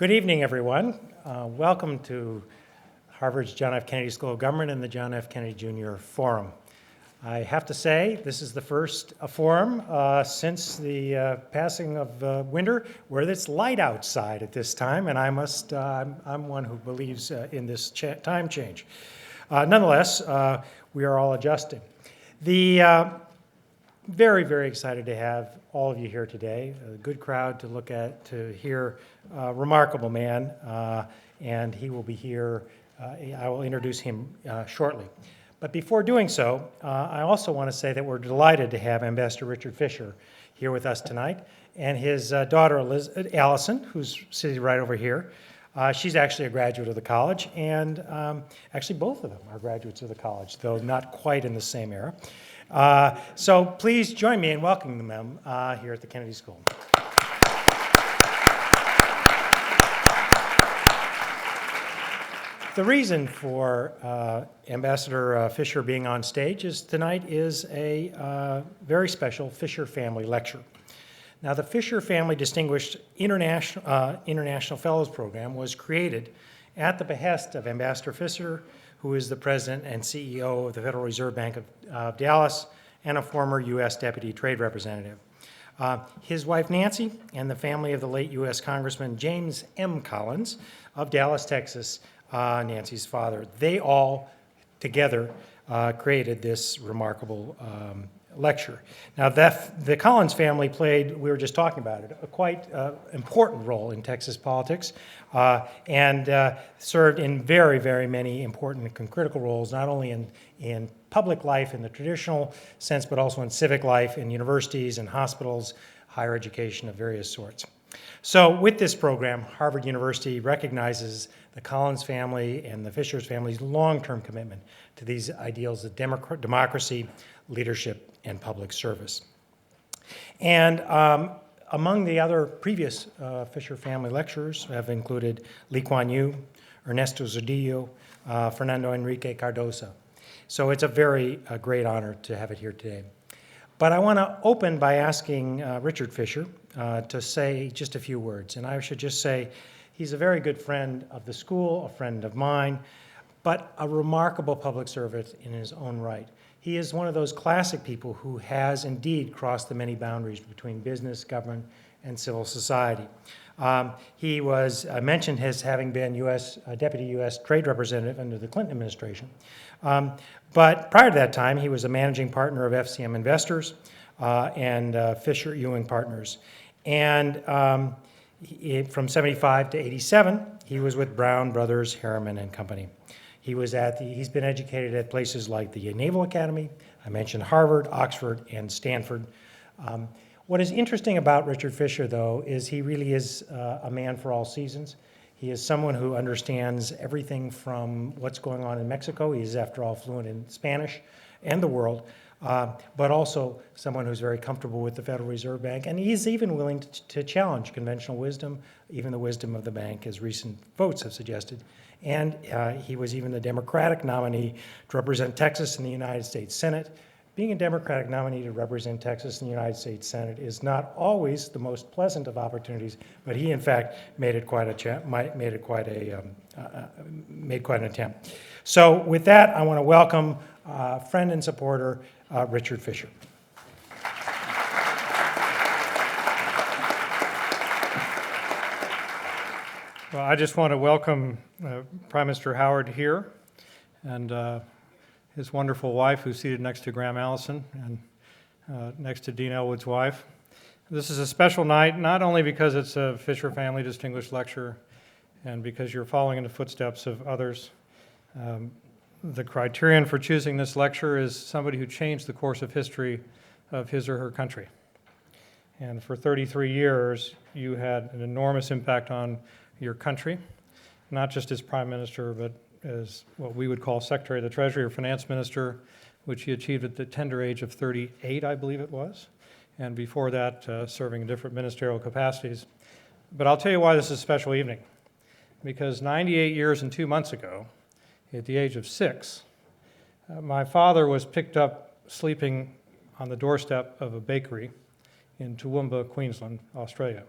Good evening, everyone. Welcome to Harvard's John F. Kennedy School of Government and the John F. Kennedy Jr. Forum. I have to say, this is the first forum since the passing of winter where it's light outside at this time, and I'm one who believes in this time change. Nonetheless, we are all adjusting. Very, very excited to have all of you here today. A good crowd to look at, to hear a remarkable man, and he will be here. I will introduce him shortly. But before doing so, I also want to say that we're delighted to have Ambassador Richard Fisher here with us tonight, and his daughter, Allison, who's sitting right over here. She's actually a graduate of the college, and actually both of them are graduates of the college, though not quite in the same era. So please join me in welcoming them here at the Kennedy School. The reason for Ambassador Fisher being on stage tonight is a very special Fisher Family Lecture. Now, the Fisher Family Distinguished International Fellows Program was created at the behest of Ambassador Fisher, who is the President and CEO of the Federal Reserve Bank of Dallas and a former U.S. Deputy Trade Representative. His wife, Nancy, and the family of the late U.S. Congressman James M. Collins of Dallas, Texas, Nancy's father, they all together created this remarkable lecture. Now, the Collins family played, we were just talking about it, a quite important role in Texas politics and served in very, very many important and critical roles, not only in public life in the traditional sense, but also in civic life in universities and hospitals, higher education of various sorts. So with this program, Harvard University recognizes the Collins family and the Fisher's family's long-term commitment to these ideals of democracy, leadership, and public service. And among the other previous Fisher family lecturers have included Lee Kuan Yew, Ernesto Zedillo, Fernando Enrique Cardoso. So it's a very great honor to have it here today. But I want to open by asking Richard Fisher to say just a few words. And I should just say he's a very good friend of the school, a friend of mine, but a remarkable public servant in his own right. He is one of those classic people who has indeed crossed the many boundaries between business, government, and civil society. He was mentioned as having been Deputy U.S. Trade Representative under the Clinton administration. But prior to that time, he was a managing partner of FCM Investors and Fisher Ewing Partners. And from 75 to 87, he was with Brown Brothers, Harriman and Company. He's been educated at places like the Naval Academy. I mentioned Harvard, Oxford, and Stanford. What is interesting about Richard Fisher, though, is he really is a man for all seasons. He is someone who understands everything from what's going on in Mexico. He is, after all, fluent in Spanish and the world, but also someone who's very comfortable with the Federal Reserve Bank. And he's even willing to challenge conventional wisdom, even the wisdom of the bank, as recent votes have suggested. And he was even the Democratic nominee to represent Texas in the United States Senate. Being a Democratic nominee to represent Texas in the United States Senate is not always the most pleasant of opportunities, but he, in fact, made quite an attempt. So, with that, I want to welcome friend and supporter Richard Fisher. Well, I just want to welcome Prime Minister Howard here and his wonderful wife, who's seated next to Graham Allison and next to Dean Elwood's wife. This is a special night, not only because it's a Fisher Family Distinguished Lecture and because you're following in the footsteps of others. The criterion for choosing this lecture is somebody who changed the course of history of his or her country. And for 33 years, you had an enormous impact on your country, not just as Prime Minister, but as what we would call Secretary of the Treasury or Finance Minister, which he achieved at the tender age of 38, I believe it was, and before that, serving in different ministerial capacities. But I'll tell you why this is a special evening. Because 98 years and 2 months ago, at the age of 6, my father was picked up sleeping on the doorstep of a bakery in Toowoomba, Queensland, Australia.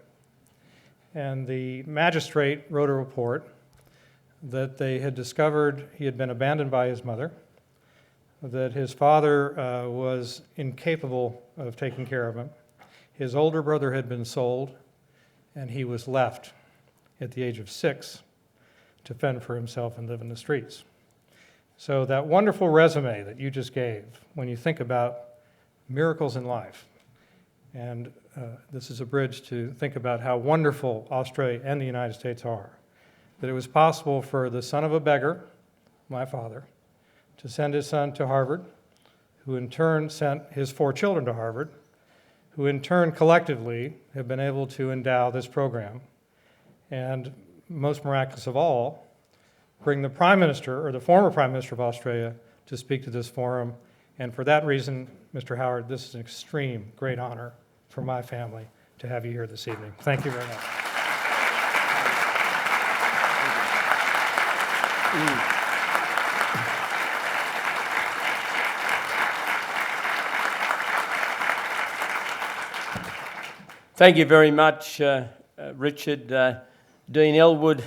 and the magistrate wrote a report that they had discovered he had been abandoned by his mother, that his father was incapable of taking care of him. His older brother had been sold, and he was left at the age of 6 to fend for himself and live in the streets. So that wonderful resume that you just gave, when you think about miracles in life, and this is a bridge to think about how wonderful Australia and the United States are, that it was possible for the son of a beggar, my father, to send his son to Harvard, who in turn sent his 4 children to Harvard, who in turn collectively have been able to endow this program, and most miraculous of all, bring the Prime Minister, or the former Prime Minister of Australia, to speak to this forum. And for that reason, Mr. Howard, this is an extreme great honor for my family to have you here this evening. Thank you very much. Thank you very much, Richard, Dean Elwood,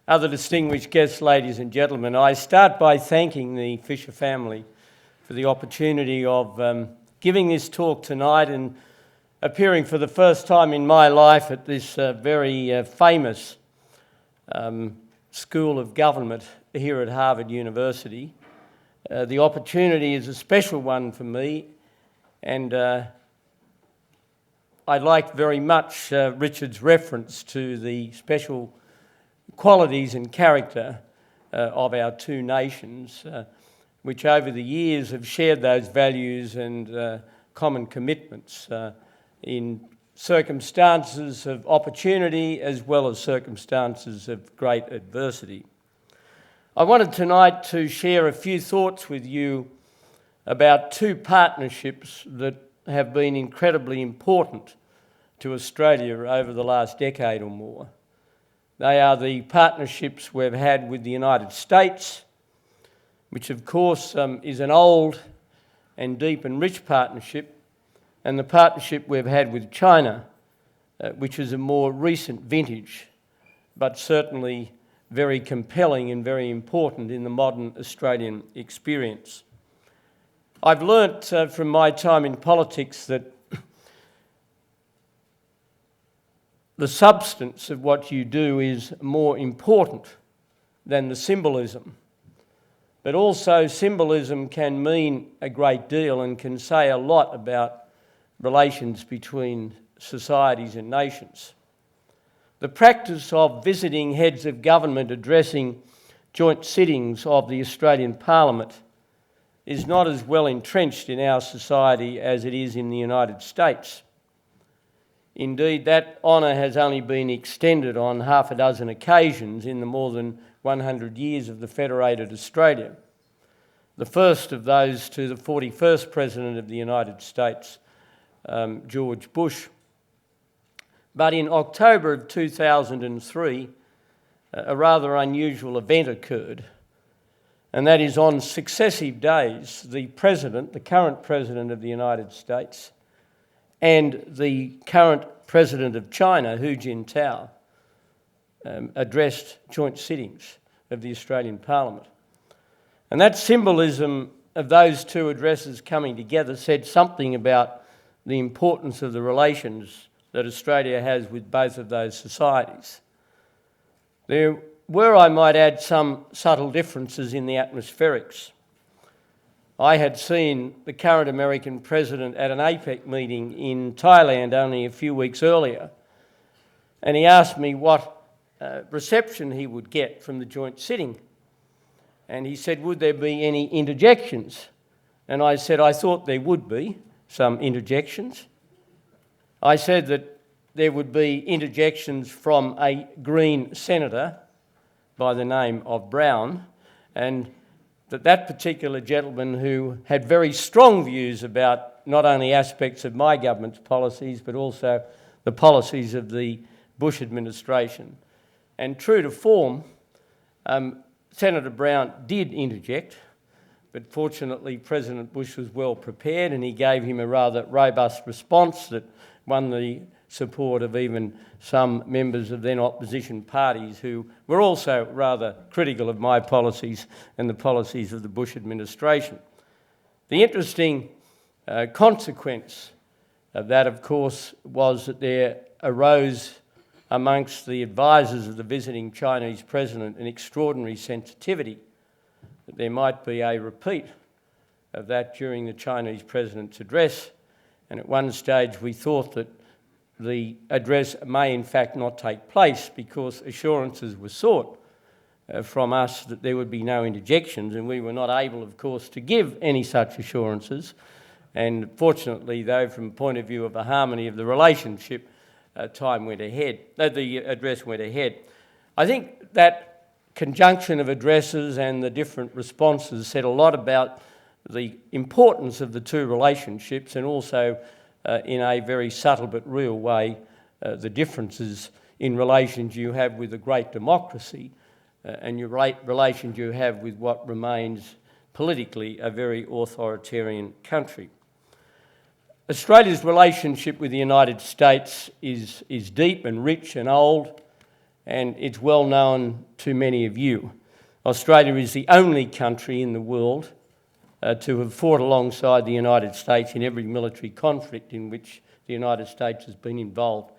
other distinguished guests, ladies and gentlemen. I start by thanking the Fisher family for the opportunity of giving this talk tonight and appearing for the first time in my life at this very famous School of Government here at Harvard University. The opportunity is a special one for me, and I like very much Richard's reference to the special qualities and character of our two nations, which over the years have shared those values and common commitments in circumstances of opportunity as well as circumstances of great adversity. I wanted tonight to share a few thoughts with you about two partnerships that have been incredibly important to Australia over the last decade or more. They are the partnerships we've had with the United States, which of course is an old and deep and rich partnership, and the partnership we've had with China, which is a more recent vintage, but certainly very compelling and very important in the modern Australian experience. I've learnt from my time in politics that the substance of what you do is more important than the symbolism. But also symbolism can mean a great deal and can say a lot about relations between societies and nations. The practice of visiting heads of government addressing joint sittings of the Australian Parliament is not as well entrenched in our society as it is in the United States. Indeed, that honour has only been extended on half a dozen occasions in the more than 100 years of the Federated Australia. The first of those to the 41st President of the United States, George Bush. But in October of 2003, a rather unusual event occurred, and that is on successive days, the current President of the United States, and the current President of China, Hu Jintao, addressed joint sittings of the Australian Parliament. And that symbolism of those two addresses coming together said something about the importance of the relations that Australia has with both of those societies. There were, I might add, some subtle differences in the atmospherics. I had seen the current American president at an APEC meeting in Thailand only a few weeks earlier, and he asked me what reception he would get from the joint sitting. And he said, would there be any interjections? And I said, I thought there would be some interjections. I said that there would be interjections from a Green senator by the name of Brown, and that particular gentleman, who had very strong views about not only aspects of my government's policies but also the policies of the Bush administration. And true to form, Senator Brown did interject, but fortunately President Bush was well prepared and he gave him a rather robust response that won the support of even some members of then opposition parties who were also rather critical of my policies and the policies of the Bush administration. The interesting consequence of that, of course, was that there arose amongst the advisors of the visiting Chinese president an extraordinary sensitivity that there might be a repeat of that during the Chinese president's address. And at one stage we thought that the address may in fact not take place because assurances were sought from us that there would be no interjections, and we were not able, of course, to give any such assurances. And fortunately, though, from the point of view of the harmony of the relationship, time went ahead, the address went ahead. I think that conjunction of addresses and the different responses said a lot about the importance of the two relationships, and also in a very subtle but real way, the differences in relations you have with a great democracy and your relations you have with what remains politically a very authoritarian country. Australia's relationship with the United States is deep and rich and old, and it's well known to many of you. Australia is the only country in the world to have fought alongside the United States in every military conflict in which the United States has been involved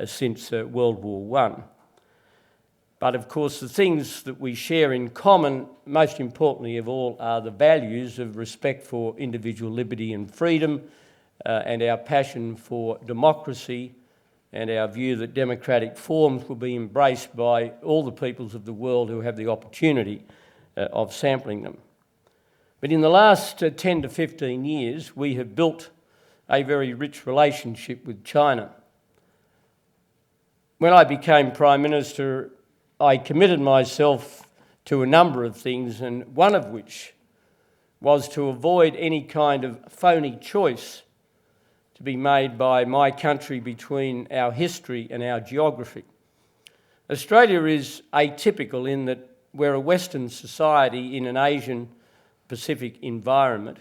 since World War I. But of course the things that we share in common, most importantly of all, are the values of respect for individual liberty and freedom, and our passion for democracy, and our view that democratic forms will be embraced by all the peoples of the world who have the opportunity of sampling them. But in the last 10 to 15 years, we have built a very rich relationship with China. When I became Prime Minister, I committed myself to a number of things, and one of which was to avoid any kind of phony choice to be made by my country between our history and our geography. Australia is atypical in that we're a Western society in an Asian Pacific environment.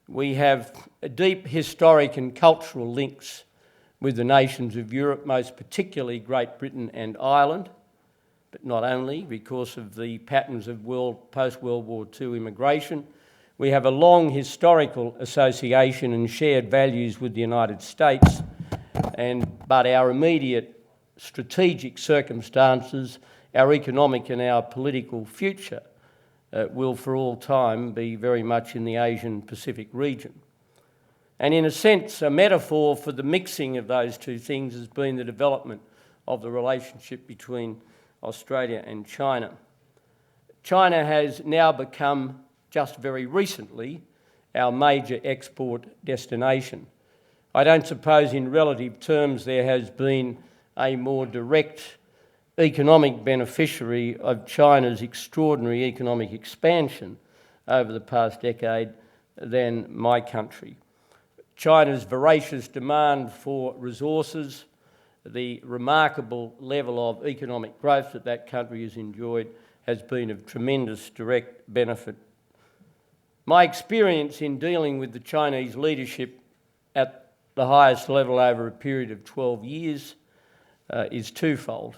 We have deep historic and cultural links with the nations of Europe, most particularly Great Britain and Ireland, but not only because of the patterns of post-World War II immigration. We have a long historical association and shared values with the United States, but our immediate strategic circumstances, our economic and our political future will for all time be very much in the Asian Pacific region. And in a sense, a metaphor for the mixing of those two things has been the development of the relationship between Australia and China. China has now become, just very recently, our major export destination. I don't suppose in relative terms there has been a more direct economic beneficiary of China's extraordinary economic expansion over the past decade than my country. China's voracious demand for resources, the remarkable level of economic growth that that country has enjoyed, has been of tremendous direct benefit. My experience in dealing with the Chinese leadership at the highest level over a period of 12 years is twofold.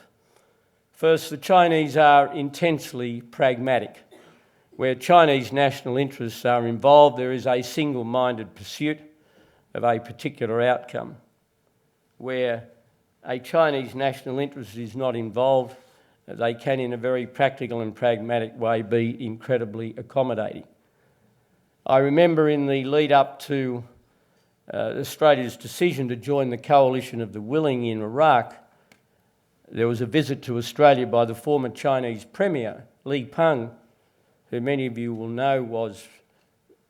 First, the Chinese are intensely pragmatic. Where Chinese national interests are involved, there is a single-minded pursuit of a particular outcome. Where a Chinese national interest is not involved, they can, in a very practical and pragmatic way, be incredibly accommodating. I remember in the lead-up to Australia's decision to join the coalition of the willing in Iraq, there was a visit to Australia by the former Chinese Premier, Li Peng, who many of you will know was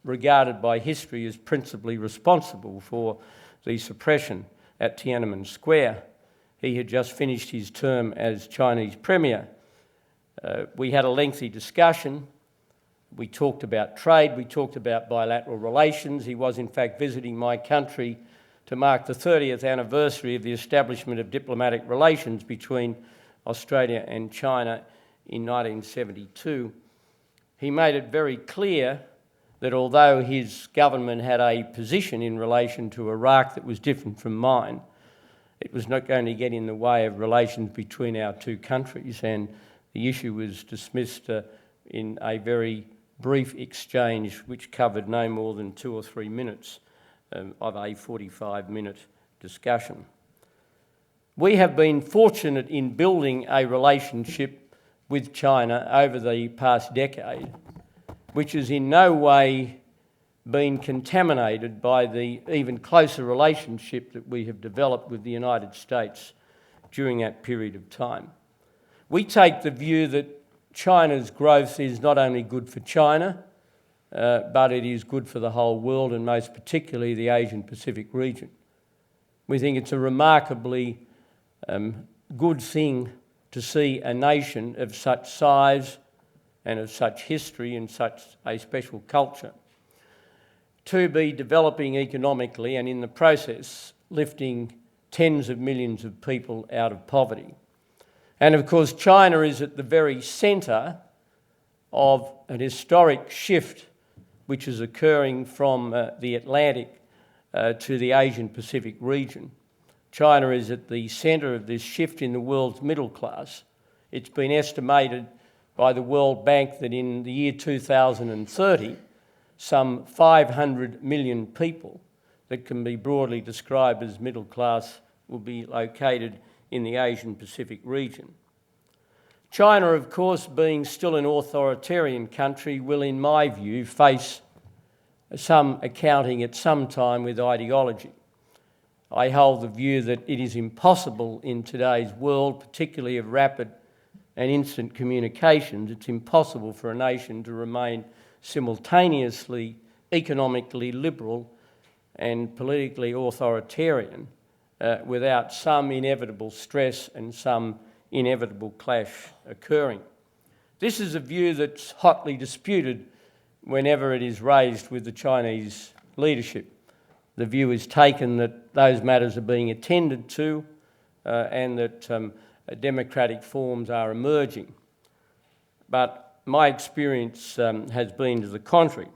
regarded by history as principally responsible for the suppression at Tiananmen Square. He had just finished his term as Chinese Premier. We had a lengthy discussion. We talked about trade, we talked about bilateral relations. He was in fact visiting my country to mark the 30th anniversary of the establishment of diplomatic relations between Australia and China in 1972. He made it very clear that although his government had a position in relation to Iraq that was different from mine, it was not going to get in the way of relations between our two countries, and the issue was dismissed in a very brief exchange which covered no more than 2 or 3 minutes of a 45-minute discussion. We have been fortunate in building a relationship with China over the past decade, which has in no way been contaminated by the even closer relationship that we have developed with the United States during that period of time. We take the view that China's growth is not only good for China, but it is good for the whole world, and most particularly the Asian Pacific region. We think it's a remarkably good thing to see a nation of such size and of such history and such a special culture to be developing economically and in the process lifting tens of millions of people out of poverty. And of course, China is at the very centre of an historic shift which is occurring from the Atlantic to the Asian Pacific region. China is at the centre of this shift in the world's middle class. It's been estimated by the World Bank that in the year 2030, some 500 million people that can be broadly described as middle class will be located in the Asian Pacific region. China, of course, being still an authoritarian country, will, in my view, face some accounting at some time with ideology. I hold the view that it is impossible in today's world, particularly of rapid and instant communications, it's impossible for a nation to remain simultaneously economically liberal and politically authoritarian without some inevitable stress and some inevitable clash occurring. This is a view that's hotly disputed whenever it is raised with the Chinese leadership. The view is taken that those matters are being attended to and that democratic forms are emerging. But my experience has been to the contrary.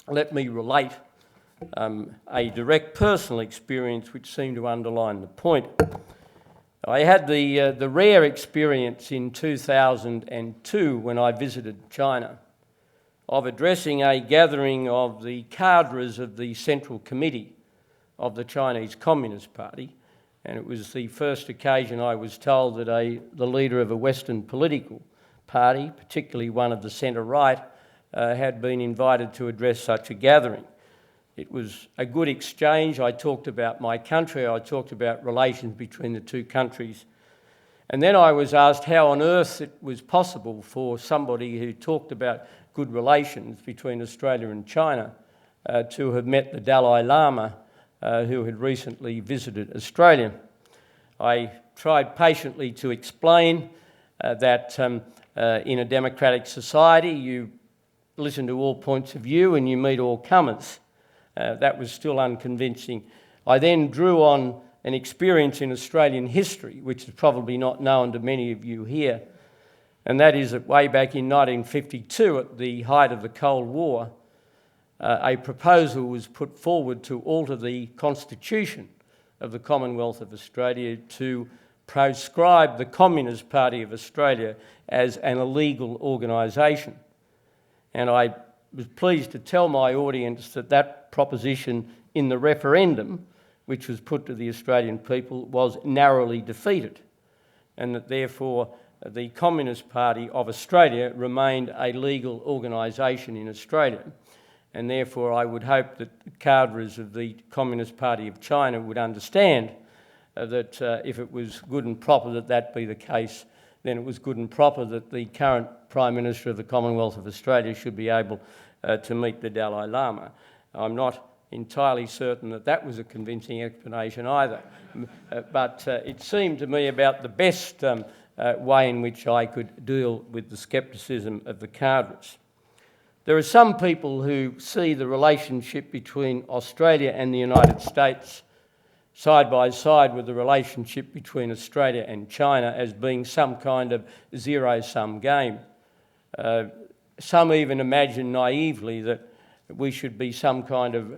Let me relate a direct personal experience which seemed to underline the point. I had the rare experience in 2002 when I visited China of addressing a gathering of the cadres of the Central Committee of the Chinese Communist Party, and it was the first occasion I was told that the leader of a Western political party, particularly one of the centre-right, had been invited to address such a gathering. It was a good exchange. I talked about my country, I talked about relations between the two countries, and then I was asked how on earth it was possible for somebody who talked about good relations between Australia and China to have met the Dalai Lama, who had recently visited Australia. I tried patiently to explain that in a democratic society you listen to all points of view and you meet all comers. That was still unconvincing. I then drew on an experience in Australian history, which is probably not known to many of you here, and that is that way back in 1952, at the height of the Cold War, a proposal was put forward to alter the constitution of the Commonwealth of Australia to proscribe the Communist Party of Australia as an illegal organisation. And I was pleased to tell my audience that that proposition in the referendum, which was put to the Australian people, was narrowly defeated, and that therefore the Communist Party of Australia remained a legal organisation in Australia. And therefore I would hope that the cadres of the Communist Party of China would understand that if it was good and proper that that be the case, then it was good and proper that the current Prime Minister of the Commonwealth of Australia should be able to meet the Dalai Lama. I'm not entirely certain that that was a convincing explanation either, but it seemed to me about the best way in which I could deal with the scepticism of the cadres. There are some people who see the relationship between Australia and the United States side by side with the relationship between Australia and China as being some kind of zero-sum game. Some even imagine naively that we should be some kind of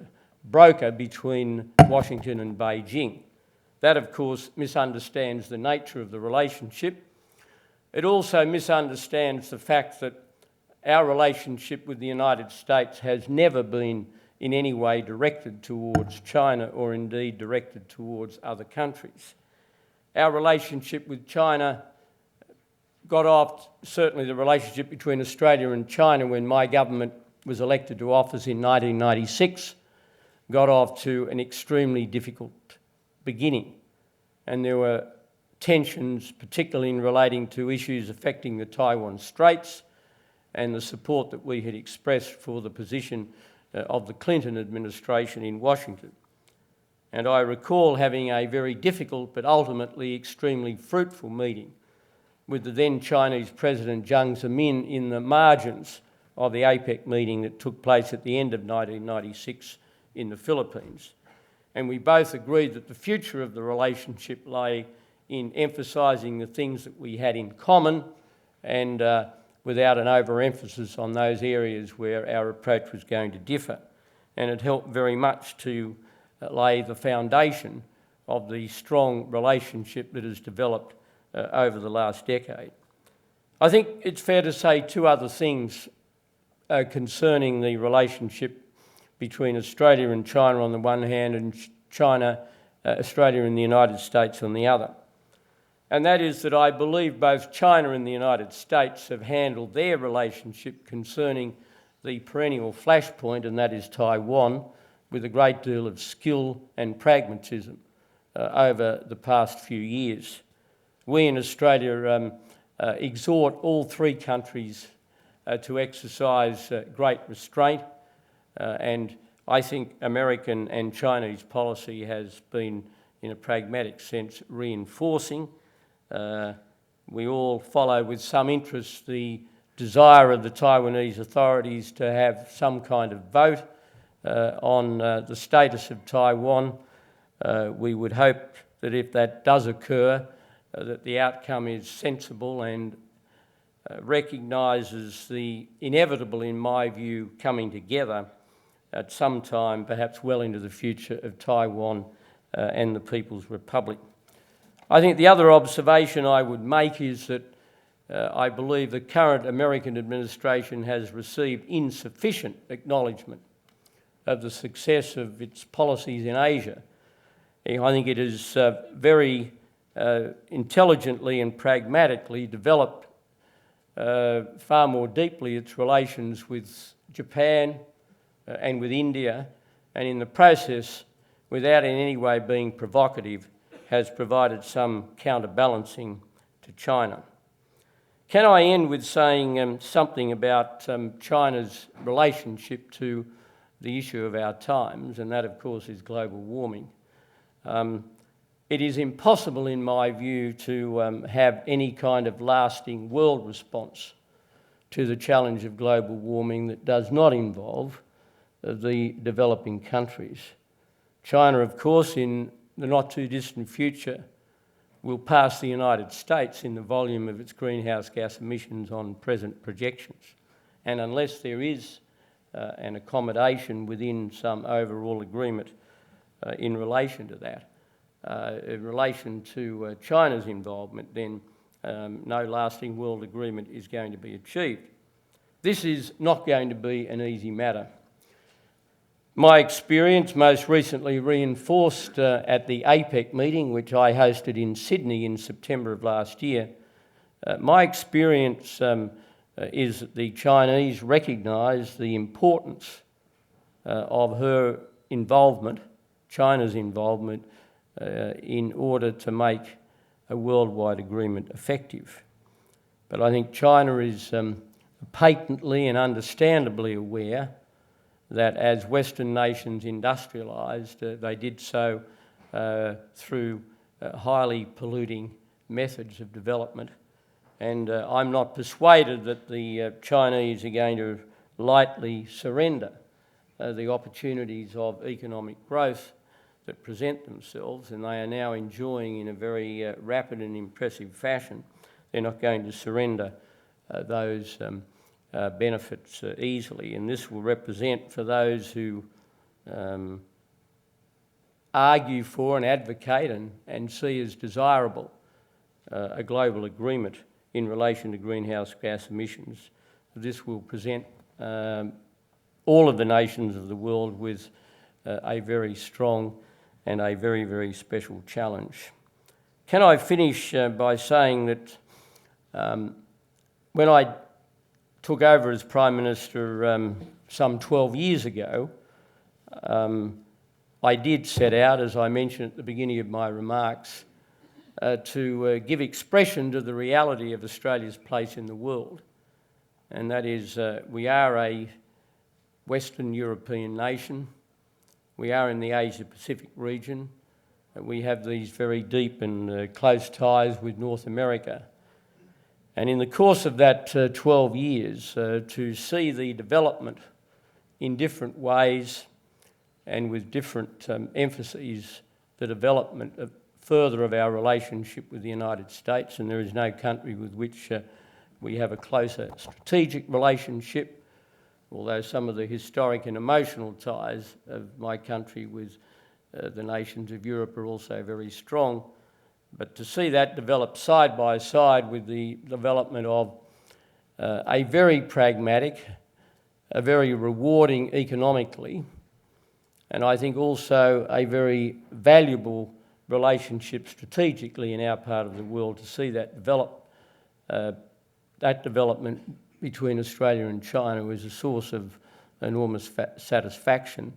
broker between Washington and Beijing. That, of course, misunderstands the nature of the relationship. It also misunderstands the fact that our relationship with the United States has never been in any way directed towards China or indeed directed towards other countries. Our relationship with China got off, certainly the relationship between Australia and China when my government was elected to office in 1996, got off to an extremely difficult beginning. And there were tensions, particularly in relating to issues affecting the Taiwan Straits and the support that we had expressed for the position of the Clinton administration in Washington. And I recall having a very difficult but ultimately extremely fruitful meeting with the then Chinese President Jiang Zemin in the margins of the APEC meeting that took place at the end of 1996 in the Philippines. And we both agreed that the future of the relationship lay in emphasising the things that we had in common and without an overemphasis on those areas where our approach was going to differ. And it helped very much to lay the foundation of the strong relationship that has developed over the last decade. I think it's fair to say two other things concerning the relationship between Australia and China on the one hand and Australia and the United States on the other. And that is that I believe both China and the United States have handled their relationship concerning the perennial flashpoint, and that is Taiwan, with a great deal of skill and pragmatism over the past few years. We in Australia exhort all three countries to exercise great restraint, and I think American and Chinese policy has been, in a pragmatic sense, reinforcing. We all follow with some interest the desire of the Taiwanese authorities to have some kind of vote on the status of Taiwan. We would hope that if that does occur, that the outcome is sensible and recognises the inevitable, in my view, coming together at some time, perhaps well into the future, of Taiwan and the People's Republic. I think the other observation I would make is that I believe the current American administration has received insufficient acknowledgement of the success of its policies in Asia. I think it has very intelligently and pragmatically developed far more deeply its relations with Japan and with India, and in the process, without in any way being provocative, has provided some counterbalancing to China. Can I end with saying something about China's relationship to the issue of our times, and that, of course, is global warming. It is impossible, in my view, to have any kind of lasting world response to the challenge of global warming that does not involve the developing countries. China, of course, in the not-too-distant future, will pass the United States in the volume of its greenhouse gas emissions on present projections. And unless there is an accommodation within some overall agreement in relation to that, in relation to China's involvement, then no lasting world agreement is going to be achieved. This is not going to be an easy matter. My experience, most recently reinforced at the APEC meeting, which I hosted in Sydney in September of last year, my experience is that the Chinese recognise the importance of her involvement, China's involvement, in order to make a worldwide agreement effective. But I think China is patently and understandably aware that as Western nations industrialised, they did so through highly polluting methods of development. And I'm not persuaded that the Chinese are going to lightly surrender the opportunities of economic growth that present themselves, and they are now enjoying in a very rapid and impressive fashion. They're not going to surrender those benefits easily, and this will represent, for those who argue for and advocate and see as desirable a global agreement in relation to greenhouse gas emissions. This will present all of the nations of the world with a very strong and a very, very special challenge. Can I finish by saying that when I took over as Prime Minister some 12 years ago, I did set out, as I mentioned at the beginning of my remarks, to give expression to the reality of Australia's place in the world. And that is, we are a Western European nation. We are in the Asia-Pacific region. We have these very deep and close ties with North America. And in the course of that 12 years, to see the development in different ways and with different emphases, the development further of our relationship with the United States, and there is no country with which we have a closer strategic relationship, although some of the historic and emotional ties of my country with the nations of Europe are also very strong. But to see that develop side by side with the development of a very pragmatic, a very rewarding economically, and I think also a very valuable relationship strategically in our part of the world, to see that develop, that development between Australia and China was a source of enormous satisfaction,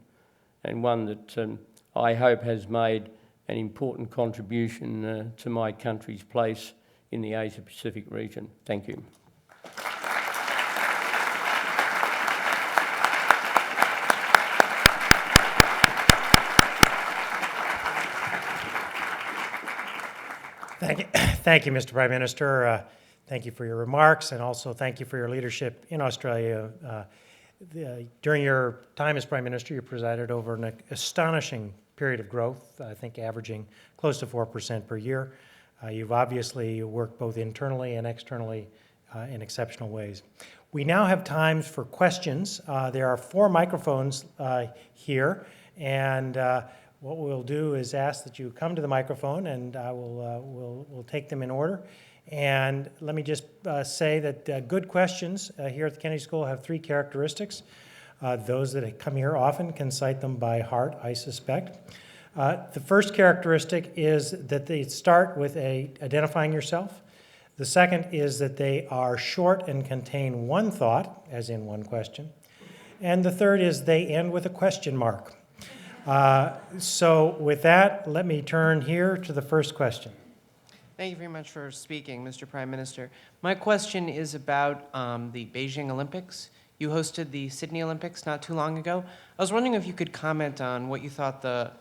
and one that I hope has made an important contribution to my country's place in the Asia-Pacific region. Thank you. Thank you, Mr. Prime Minister. Thank you for your remarks, and also thank you for your leadership in Australia. During your time as Prime Minister, you presided over an astonishing period of growth, I think averaging close to 4% per year. You've obviously worked both internally and externally in exceptional ways. We now have time for questions. There are 4 microphones here, and what we'll do is ask that you come to the microphone, and we'll take them in order. And let me just say that good questions here at the Kennedy School have 3 characteristics. Those that come here often can cite them by heart, I suspect. The first characteristic is that they start with identifying yourself. The second is that they are short and contain one thought, as in one question. And the third is they end with a question mark. So with that, let me turn here to the first question. Thank you very much for speaking, Mr. Prime Minister. My question is about the Beijing Olympics. You hosted the Sydney Olympics not too long ago. I was wondering if you could comment on what you thought the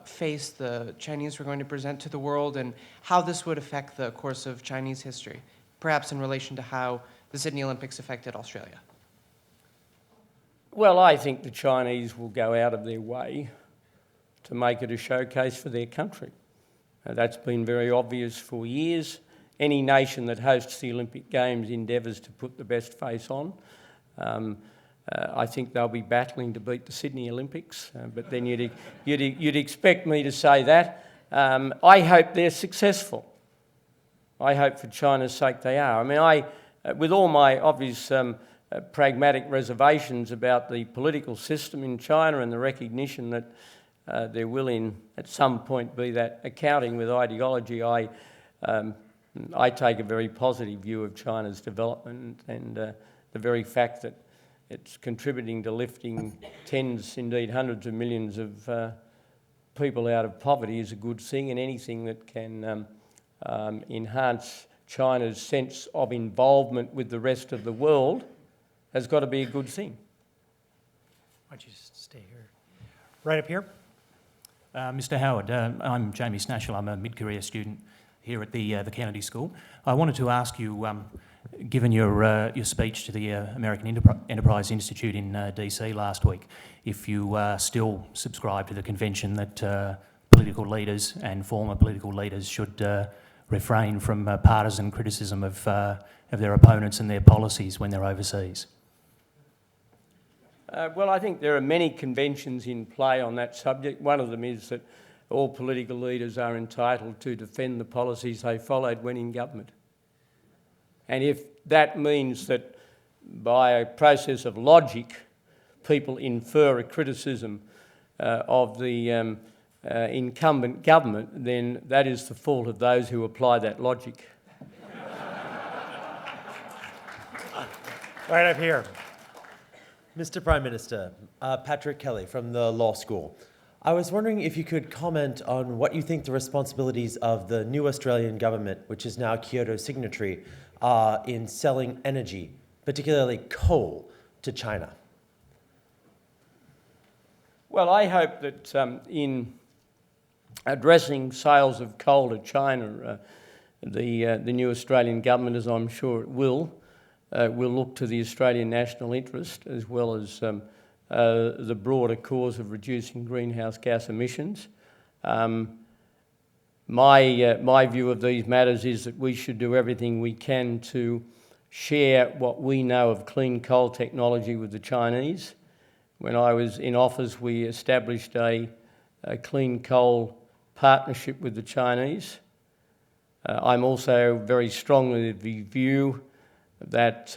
face the Chinese were going to present to the world, and how this would affect the course of Chinese history, perhaps in relation to how the Sydney Olympics affected Australia. Well, I think the Chinese will go out of their way to make it a showcase for their country. That's been very obvious for years. Any nation that hosts the Olympic Games endeavours to put the best face on. I think they'll be battling to beat the Sydney Olympics, but then you'd expect me to say that. I hope they're successful. I hope for China's sake they are. I mean, with all my obvious pragmatic reservations about the political system in China and the recognition that there will at some point be that accounting with ideology, I take a very positive view of China's development, and the very fact that it's contributing to lifting tens, indeed hundreds of millions of people out of poverty is a good thing, and anything that can enhance China's sense of involvement with the rest of the world has got to be a good thing. Why don't you just stay here? Right up here. Mr. Howard, I'm Jamie Snatchell. I'm a mid-career student here at the Kennedy School. I wanted to ask you, given your speech to the American Enterprise Institute in DC last week, if you still subscribe to the convention that political leaders and former political leaders should refrain from partisan criticism of their opponents and their policies when they're overseas. Well, I think there are many conventions in play on that subject. One of them is that all political leaders are entitled to defend the policies they followed when in government. And if that means that by a process of logic, people infer a criticism of the incumbent government, then that is the fault of those who apply that logic. Right up here. Mr. Prime Minister, Patrick Kelly from the Law School. I was wondering if you could comment on what you think the responsibilities of the new Australian government, which is now Kyoto signatory, are in selling energy, particularly coal, to China. Well, I hope that in addressing sales of coal to China, the new Australian government, as I'm sure it will look to the Australian national interest as well as the broader cause of reducing greenhouse gas emissions. My view of these matters is that we should do everything we can to share what we know of clean coal technology with the Chinese. When I was in office, we established a clean coal partnership with the Chinese. I'm also very strongly of the view that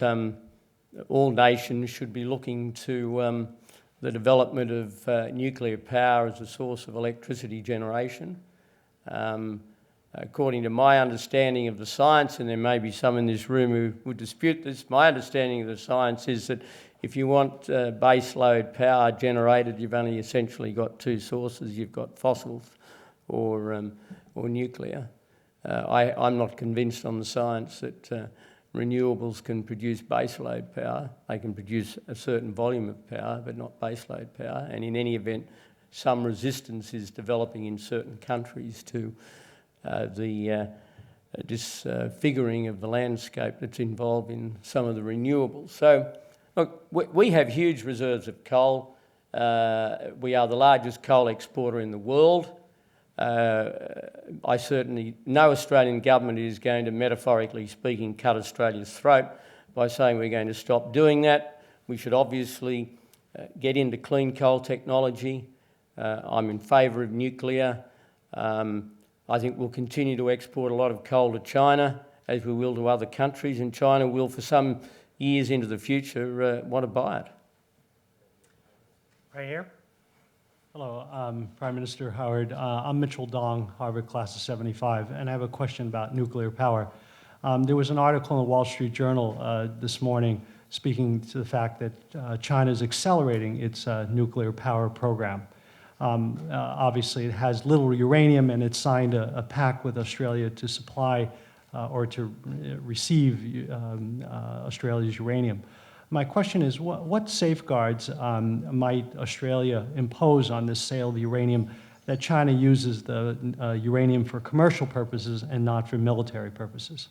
all nations should be looking to the development of nuclear power as a source of electricity generation. According to my understanding of the science, and there may be some in this room who would dispute this, my understanding of the science is that if you want baseload power generated, you've only essentially got two sources. You've got fossils or nuclear. I'm not convinced on the science that renewables can produce baseload power. They can produce a certain volume of power, but not baseload power. And in any event, some resistance is developing in certain countries to the disfiguring of the landscape that's involved in some of the renewables. So, look, we have huge reserves of coal. We are the largest coal exporter in the world. No Australian government is going to, metaphorically speaking, cut Australia's throat by saying we're going to stop doing that. We should obviously get into clean coal technology. I'm in favour of nuclear. I think we'll continue to export a lot of coal to China, as we will to other countries, and China will, for some years into the future, want to buy it. Right here. Hello, Prime Minister Howard. I'm Mitchell Dong, Harvard class of 75, and I have a question about nuclear power. There was an article in the Wall Street Journal this morning speaking to the fact that China is accelerating its nuclear power program. Obviously, it has little uranium, and it signed a pact with Australia to supply or to receive Australia's uranium. My question is, what safeguards might Australia impose on this sale of uranium that China uses the uranium for commercial purposes and not for military purposes?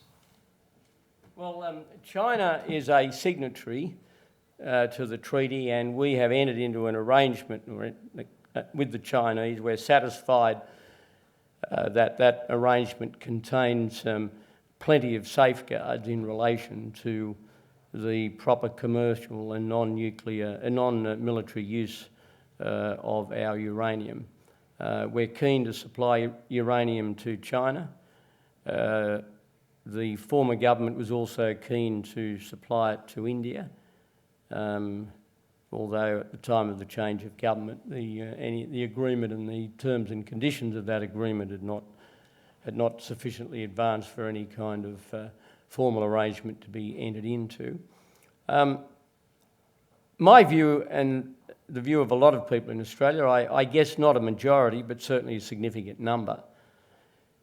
Well, China is a signatory to the treaty, and we have entered into an arrangement with the Chinese. We're satisfied that arrangement contains plenty of safeguards in relation to the proper commercial and non-nuclear and non-military use of our uranium. We're keen to supply uranium to China. The former government was also keen to supply it to India, although at the time of the change of government, the agreement and the terms and conditions of that agreement had not sufficiently advanced for any kind of formal arrangement to be entered into. My view, and the view of a lot of people in Australia, I guess not a majority, but certainly a significant number,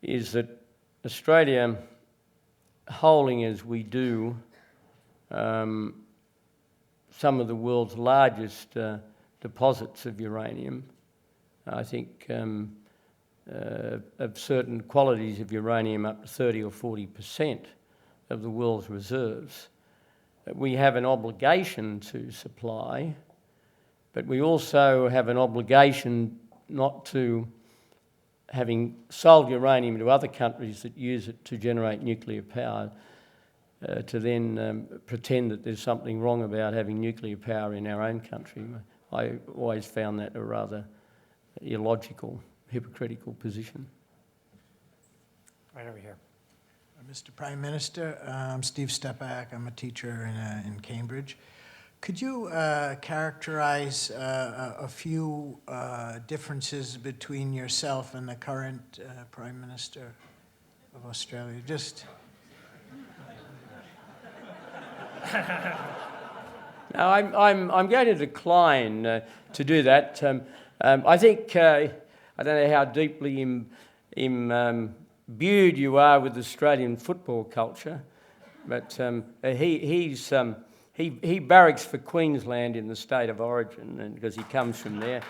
is that Australia, holding as we do some of the world's largest deposits of uranium, I think of certain qualities of uranium up to 30 or 40% of the world's reserves. We have an obligation to supply, but we also have an obligation not to, having sold uranium to other countries that use it to generate nuclear power, to then pretend that there's something wrong about having nuclear power in our own country. I always found that a rather illogical, hypocritical position. Right over here. Mr. Prime Minister, I'm Steve Stepak. I'm a teacher in Cambridge. Could you characterize a few differences between yourself and the current Prime Minister of Australia? Just No, I'm going to decline to do that. I think I don't know how deeply imbued you are with Australian football culture, but he barracks for Queensland in the state of origin, and because he comes from there.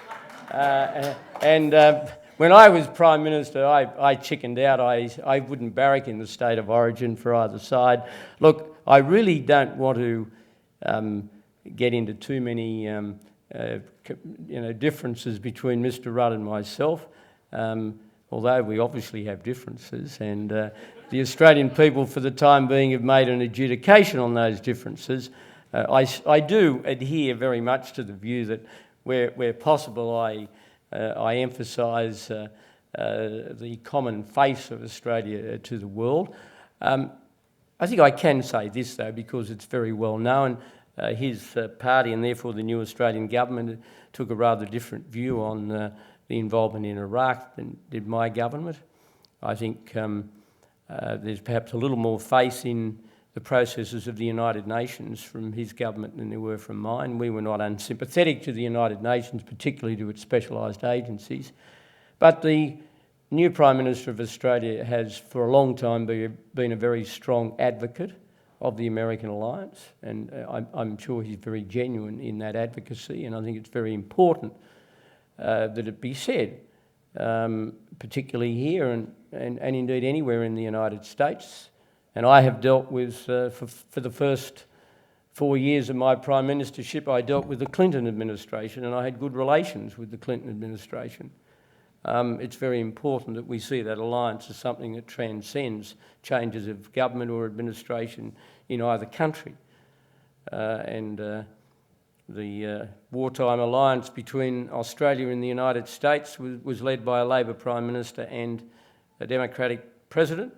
When I was Prime Minister, I chickened out. I wouldn't barrack in the state of origin for either side. Look, I really don't want to get into too many differences between Mr. Rudd and myself, although we obviously have differences, and the Australian people for the time being have made an adjudication on those differences. I do adhere very much to the view that where possible I emphasise the common face of Australia to the world. I think I can say this, though, because it's very well known. His party, and therefore the new Australian government, took a rather different view on the involvement in Iraq than did my government. I think there's perhaps a little more faith in the processes of the United Nations from his government than there were from mine. We were not unsympathetic to the United Nations, particularly to its specialised agencies. But the new Prime Minister of Australia has for a long time been a very strong advocate of the American alliance, and I'm sure he's very genuine in that advocacy, and I think it's very important that it be said, particularly here and indeed anywhere in the United States. And I have dealt with, for the first 4 years of my Prime Ministership, I dealt with the Clinton administration, and I had good relations with the Clinton administration. It's very important that we see that alliance as something that transcends changes of government or administration in either country. The wartime alliance between Australia and the United States was led by a Labor Prime Minister and a Democratic President.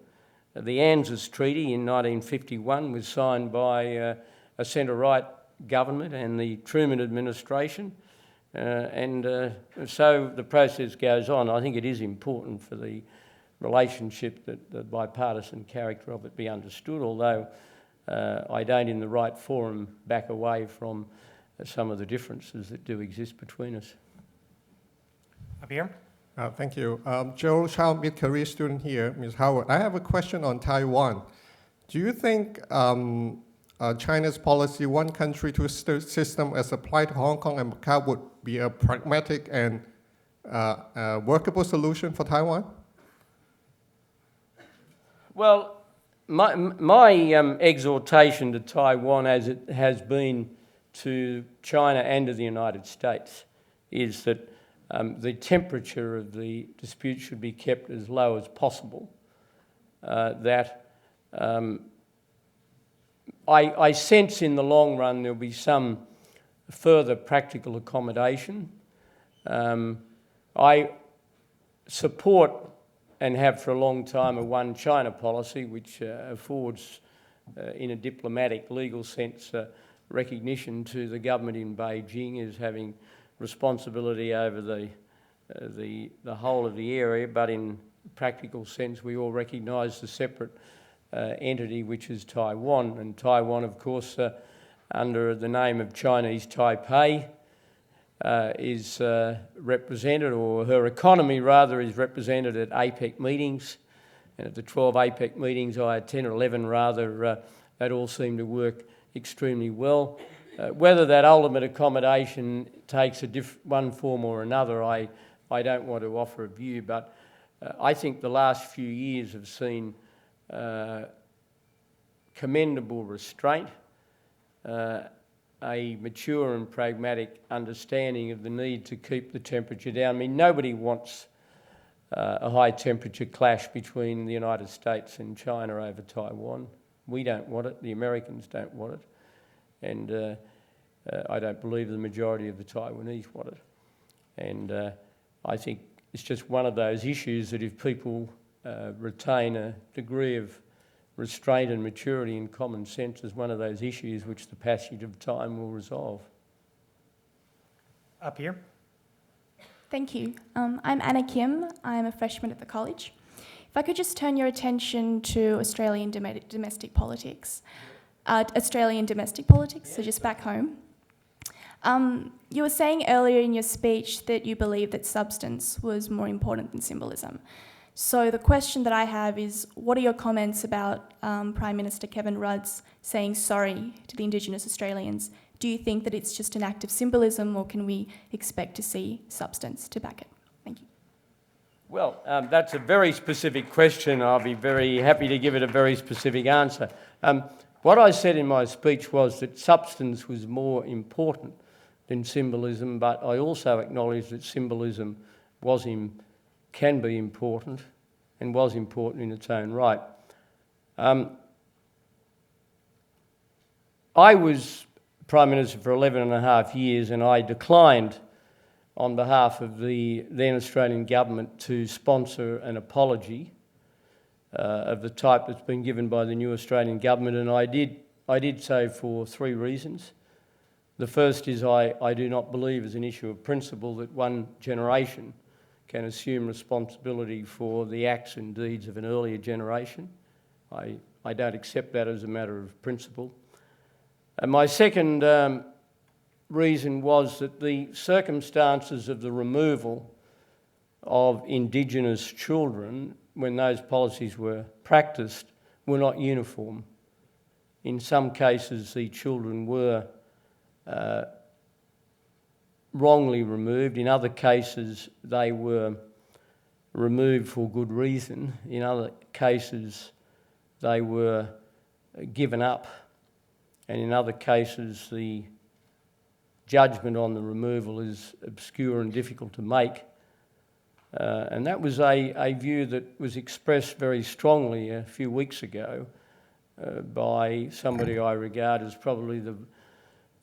The ANZUS Treaty in 1951 was signed by a centre-right government and the Truman administration. So the process goes on. I think it is important for the relationship that the bipartisan character of it be understood, although I don't in the right forum back away from some of the differences that do exist between us. Up here. Thank you. Joe Chow, mid-career student here. Ms. Howard, I have a question on Taiwan. Do you think China's policy, one country, two system, as applied to Hong Kong and Macau, would be a pragmatic and workable solution for Taiwan? Well, my exhortation to Taiwan, as it has been to China and to the United States, is that the temperature of the dispute should be kept as low as possible. I sense in the long run there'll be some further practical accommodation. I support and have for a long time a one China policy, which affords, in a diplomatic legal sense, recognition to the government in Beijing as having responsibility over the whole of the area, but in practical sense we all recognise the separate entity which is Taiwan, and Taiwan of course under the name of Chinese Taipei is represented, or her economy rather is represented at APEC meetings, and at the 12 APEC meetings I attend, or 11 rather, that all seemed to work extremely well. Whether that ultimate accommodation takes one form or another, I don't want to offer a view, but I think the last few years have seen commendable restraint, a mature and pragmatic understanding of the need to keep the temperature down. I mean, nobody wants a high temperature clash between the United States and China over Taiwan. We don't want it, the Americans don't want it, and I don't believe the majority of the Taiwanese want it. And I think it's just one of those issues that if people retain a degree of restraint and maturity and common sense, is one of those issues which the passage of time will resolve. Up here. Thank you. I'm Anna Kim. I'm a freshman at the college. If I could just turn your attention to Australian domestic politics. So just back home. You were saying earlier in your speech that you believe that substance was more important than symbolism. So the question that I have is, what are your comments about Prime Minister Kevin Rudd's saying sorry to the Indigenous Australians? Do you think that it's just an act of symbolism, or can we expect to see substance to back it? Thank you. Well, that's a very specific question. I'll be very happy to give it a very specific answer. What I said in my speech was that substance was more important than symbolism, but I also acknowledge that symbolism can be important and was important in its own right. I was Prime Minister for 11 and a half years, and I declined on behalf of the then Australian government to sponsor an apology of the type that's been given by the new Australian government, and I did so for three reasons. The first is I do not believe as an issue of principle that one generation can assume responsibility for the acts and deeds of an earlier generation. I don't accept that as a matter of principle. And my second reason was that the circumstances of the removal of Indigenous children, when those policies were practiced, were not uniform. In some cases, the children were wrongly removed. In other cases, they were removed for good reason. In other cases, they were given up. And in other cases, the judgment on the removal is obscure and difficult to make. And that was a view that was expressed very strongly a few weeks ago by somebody I regard as probably the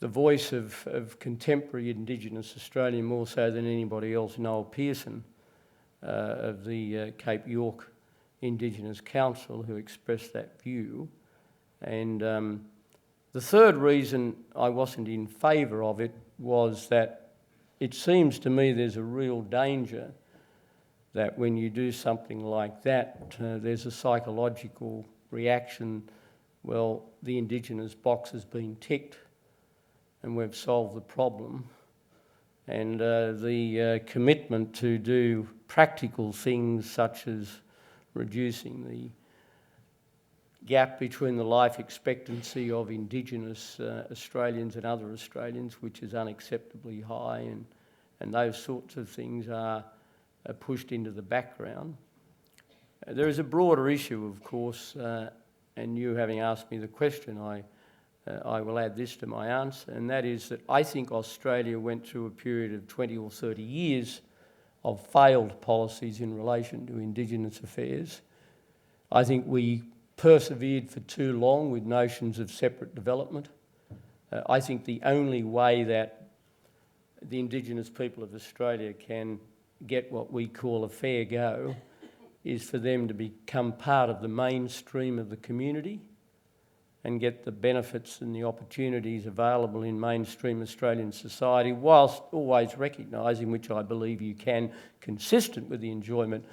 voice of contemporary Indigenous Australia, more so than anybody else, Noel Pearson of the Cape York Indigenous Council, who expressed that view. And the third reason I wasn't in favour of it was that it seems to me there's a real danger that when you do something like that, there's a psychological reaction, well, the Indigenous box has been ticked and we've solved the problem. And the commitment to do practical things such as reducing the gap between the life expectancy of Indigenous Australians and other Australians, which is unacceptably high, and those sorts of things are pushed into the background. There is a broader issue, of course, and you having asked me the question, I will add this to my answer, and that is that I think Australia went through a period of 20 or 30 years of failed policies in relation to Indigenous affairs. I think we persevered for too long with notions of separate development. I think the only way that the Indigenous people of Australia can get what we call a fair go is for them to become part of the mainstream of the community and get the benefits and the opportunities available in mainstream Australian society, whilst always recognising, which I believe you can, consistent with the enjoyment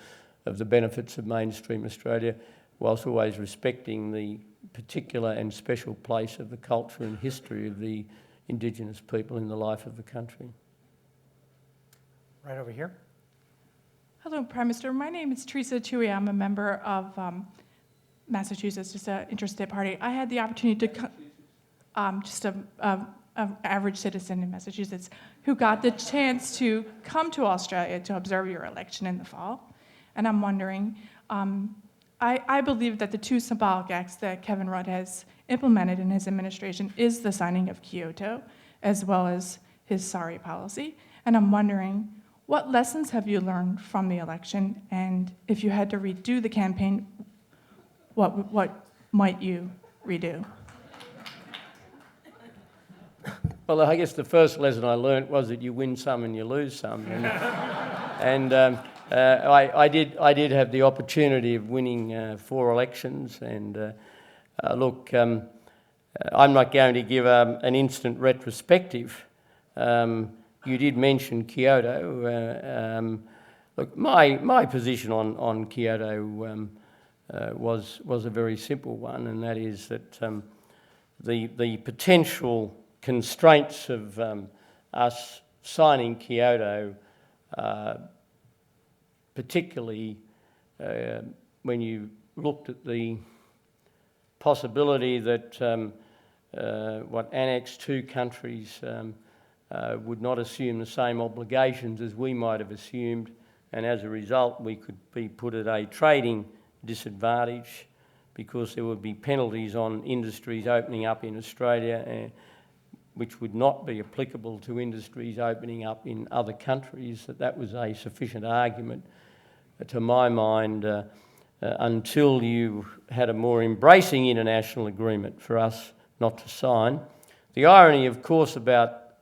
of the benefits of mainstream Australia, whilst always respecting the particular and special place of the culture and history of the Indigenous people in the life of the country. Right over here. Hello, Prime Minister. My name is Teresa Tui. I'm a member of Massachusetts, just an interested party. I had the opportunity to, just an average citizen in Massachusetts, who got the chance to come to Australia to observe your election in the fall. And I'm wondering, I believe that the two symbolic acts that Kevin Rudd has implemented in his administration is the signing of Kyoto, as well as his sorry policy. And I'm wondering, what lessons have you learned from the election? And if you had to redo the campaign, what might you redo? Well, I guess the first lesson I learnt was that you win some and you lose some. I did have the opportunity of winning 4 elections. And look, I'm not going to give an instant retrospective. You did mention Kyoto. Look, my position on Kyoto was a very simple one, and that is that the potential constraints of us signing Kyoto, particularly when you looked at the possibility that Annex II countries would not assume the same obligations as we might have assumed, and as a result we could be put at a trading disadvantage because there would be penalties on industries opening up in Australia which would not be applicable to industries opening up in other countries. That was a sufficient argument, to my mind, until you had a more embracing international agreement for us not to sign. The irony, of course, about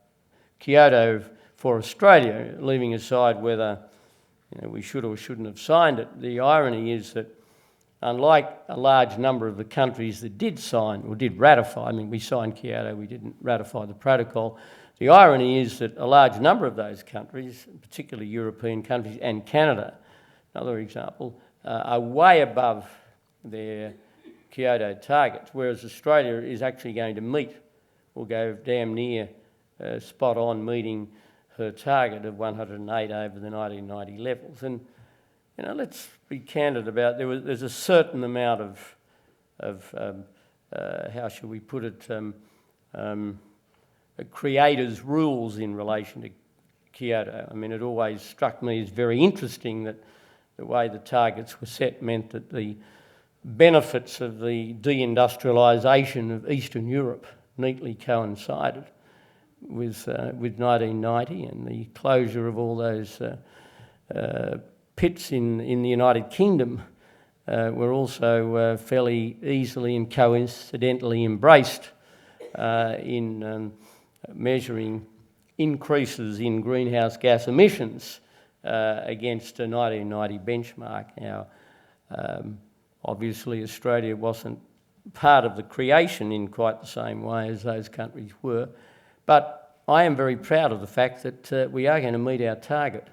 Kyoto for Australia, leaving aside whether we should or shouldn't have signed it, the irony is that unlike a large number of the countries that did sign or did ratify, I mean, we signed Kyoto, we didn't ratify the protocol, the irony is that a large number of those countries, particularly European countries and Canada, another example, are way above their Kyoto targets, whereas Australia is actually going to meet or go damn near spot on meeting her target of 108 over the 1990 levels. And let's be candid about there's a certain amount of how shall we put it, a creator's rules in relation to Kyoto. I mean, it always struck me as very interesting that the way the targets were set meant that the benefits of the deindustrialisation of Eastern Europe neatly coincided with 1990 and the closure of all those pits in the United Kingdom were also fairly easily and coincidentally embraced in measuring increases in greenhouse gas emissions against a 1990 benchmark. Now, obviously Australia wasn't part of the creation in quite the same way as those countries were, but I am very proud of the fact that we are going to meet our target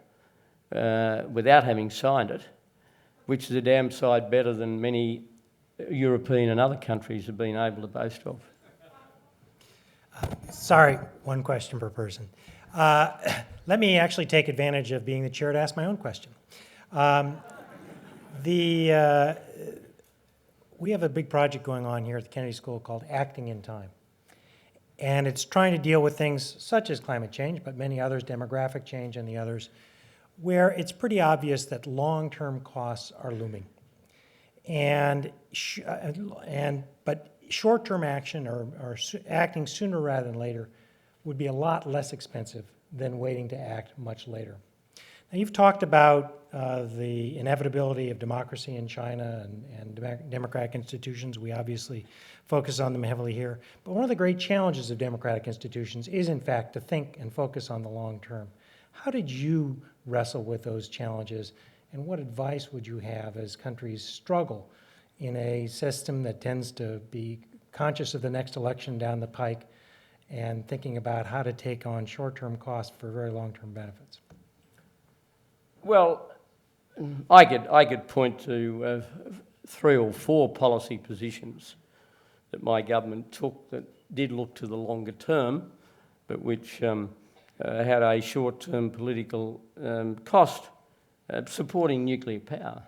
without having signed it, which is a damn sight better than many European and other countries have been able to boast of. Sorry, one question per person. Let me actually take advantage of being the chair to ask my own question. We have a big project going on here at the Kennedy School called Acting in Time. And it's trying to deal with things such as climate change, but many others, demographic change and the others, where it's pretty obvious that long-term costs are looming. But short-term action or acting sooner rather than later would be a lot less expensive than waiting to act much later. Now, you've talked about the inevitability of democracy in China and democratic institutions. We obviously focus on them heavily here. But one of the great challenges of democratic institutions is, in fact, to think and focus on the long term. How did you wrestle with those challenges, and what advice would you have as countries struggle in a system that tends to be conscious of the next election down the pike and thinking about how to take on short-term costs for very long-term benefits? Well, I could point to 3 or 4 policy positions that my government took that did look to the longer term, but which had a short-term political cost supporting nuclear power.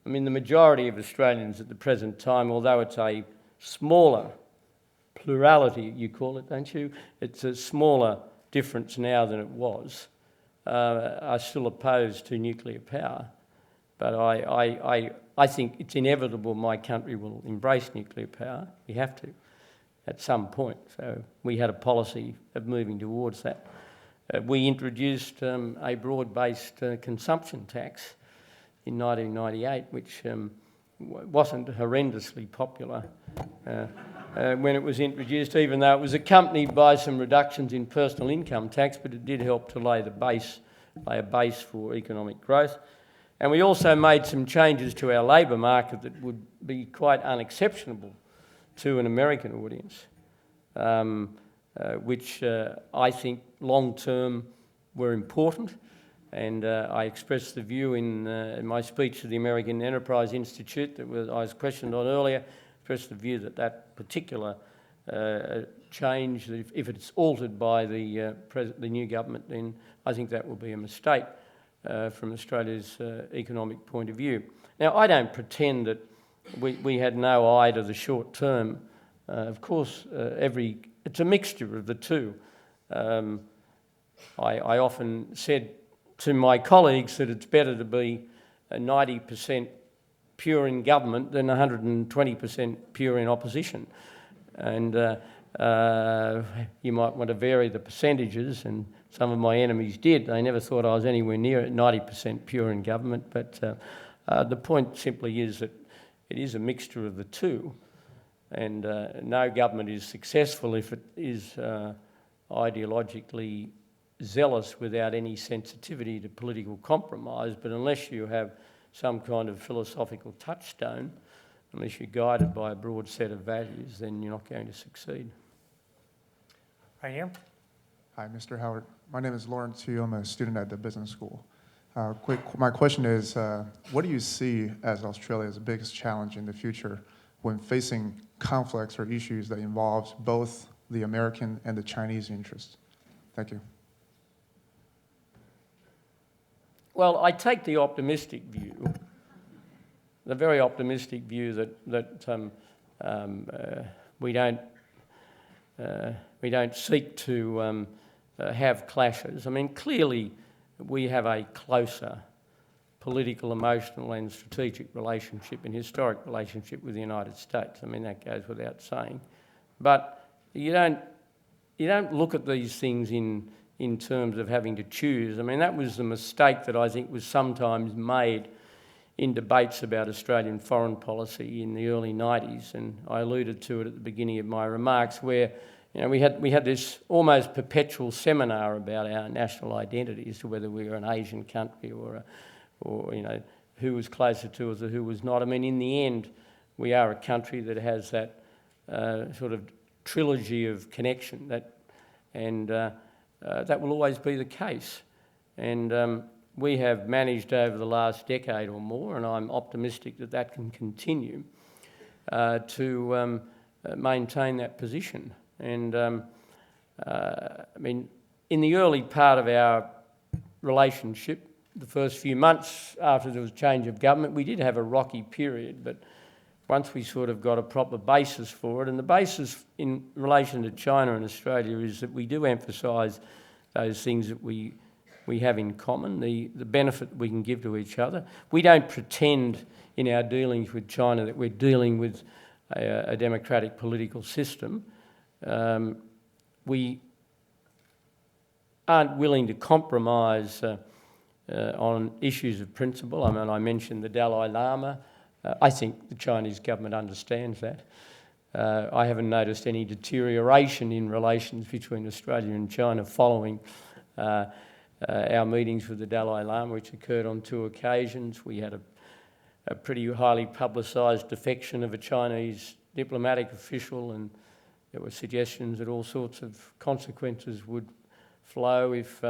I mean, the majority of Australians at the present time, although it's a smaller plurality, you call it, don't you? It's a smaller difference now than it was. Are still opposed to nuclear power, but I think it's inevitable my country will embrace nuclear power. We have to, at some point. So we had a policy of moving towards that. We introduced a broad-based consumption tax in 1998, which wasn't horrendously popular when it was introduced, even though it was accompanied by some reductions in personal income tax, but it did help to lay a base for economic growth. And we also made some changes to our labour market that would be quite unexceptionable to an American audience, which I think long-term were important. And I expressed the view in my speech to the American Enterprise Institute that I was questioned on earlier, expressed the view that that particular change, if it's altered by the new government, then I think that will be a mistake from Australia's economic point of view. Now, I don't pretend that we had no eye to the short term. Of course, it's a mixture of the two. I often said to my colleagues that it's better to be 90% pure in government than 120% pure in opposition. And you might want to vary the percentages, and some of my enemies did. They never thought I was anywhere near 90% pure in government, but the point simply is that it is a mixture of the two, and no government is successful if it is ideologically zealous without any sensitivity to political compromise, but unless you have some kind of philosophical touchstone, unless you're guided by a broad set of values, then you're not going to succeed. Right here. Hi, Mr. Howard. My name is Lawrence Hugh. I'm a student at the business school. My question is, what do you see as Australia's biggest challenge in the future when facing conflicts or issues that involves both the American and the Chinese interests? Thank you. Well, I take the optimistic view, the very optimistic view that we don't seek to have clashes. I mean, clearly we have a closer political, emotional and strategic relationship and historic relationship with the United States. I mean, that goes without saying. But you don't look at these things in terms of having to choose. I mean, that was the mistake that I think was sometimes made in debates about Australian foreign policy in the early 90s, and I alluded to it at the beginning of my remarks, where we had this almost perpetual seminar about our national identity as to whether we were an Asian country or who was closer to us or who was not. I mean, in the end, we are a country that has that sort of trilogy of connection, and that will always be the case. And we have managed over the last decade or more, and I'm optimistic that that can continue, to maintain that position. And I mean, in the early part of our relationship, the first few months after there was change of government, we did have a rocky period, but once we sort of got a proper basis for it, and the basis in relation to China and Australia is that we do emphasise those things that we have in common, the benefit we can give to each other. We don't pretend in our dealings with China that we're dealing with a democratic political system. We aren't willing to compromise on issues of principle. I mean, I mentioned the Dalai Lama. I think the Chinese government understands that. I haven't noticed any deterioration in relations between Australia and China following our meetings with the Dalai Lama, which occurred on 2 occasions. We had a pretty highly publicised defection of a Chinese diplomatic official, and there were suggestions that all sorts of consequences would flow if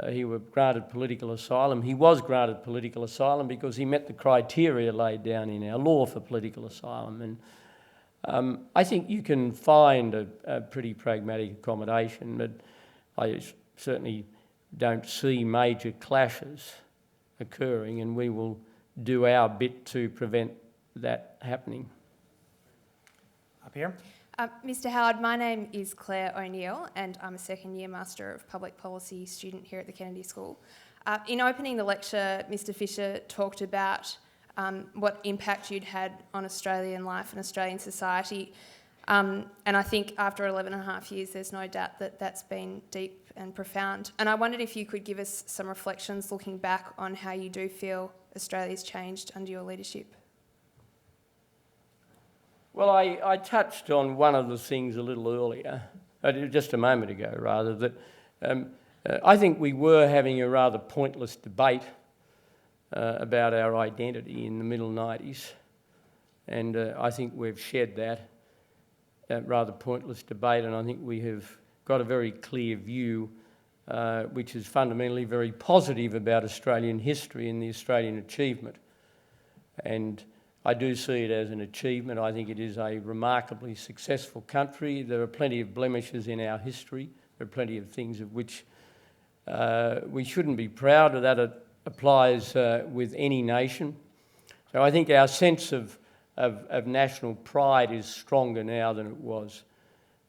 he were granted political asylum. He was granted political asylum because he met the criteria laid down in our law for political asylum. And I think you can find a pretty pragmatic accommodation, but I certainly don't see major clashes occurring, and we will do our bit to prevent that happening. Up here. Mr. Howard, my name is Claire O'Neill and I'm a second-year Master of Public Policy student here at the Kennedy School. In opening the lecture, Mr. Fisher talked about what impact you'd had on Australian life and Australian society, and I think after 11 and a half years there's no doubt that that's been deep and profound. And I wondered if you could give us some reflections looking back on how you do feel Australia's changed under your leadership. Well, I touched on one of the things a little earlier, just a moment ago rather, that I think we were having a rather pointless debate about our identity in the middle 90s. And I think we've shed that rather pointless debate, and I think we have got a very clear view which is fundamentally very positive about Australian history and the Australian achievement. And I do see it as an achievement. I think it is a remarkably successful country. There are plenty of blemishes in our history. There are plenty of things of which we shouldn't be proud of. That it applies with any nation. So I think our sense of national pride is stronger now than it was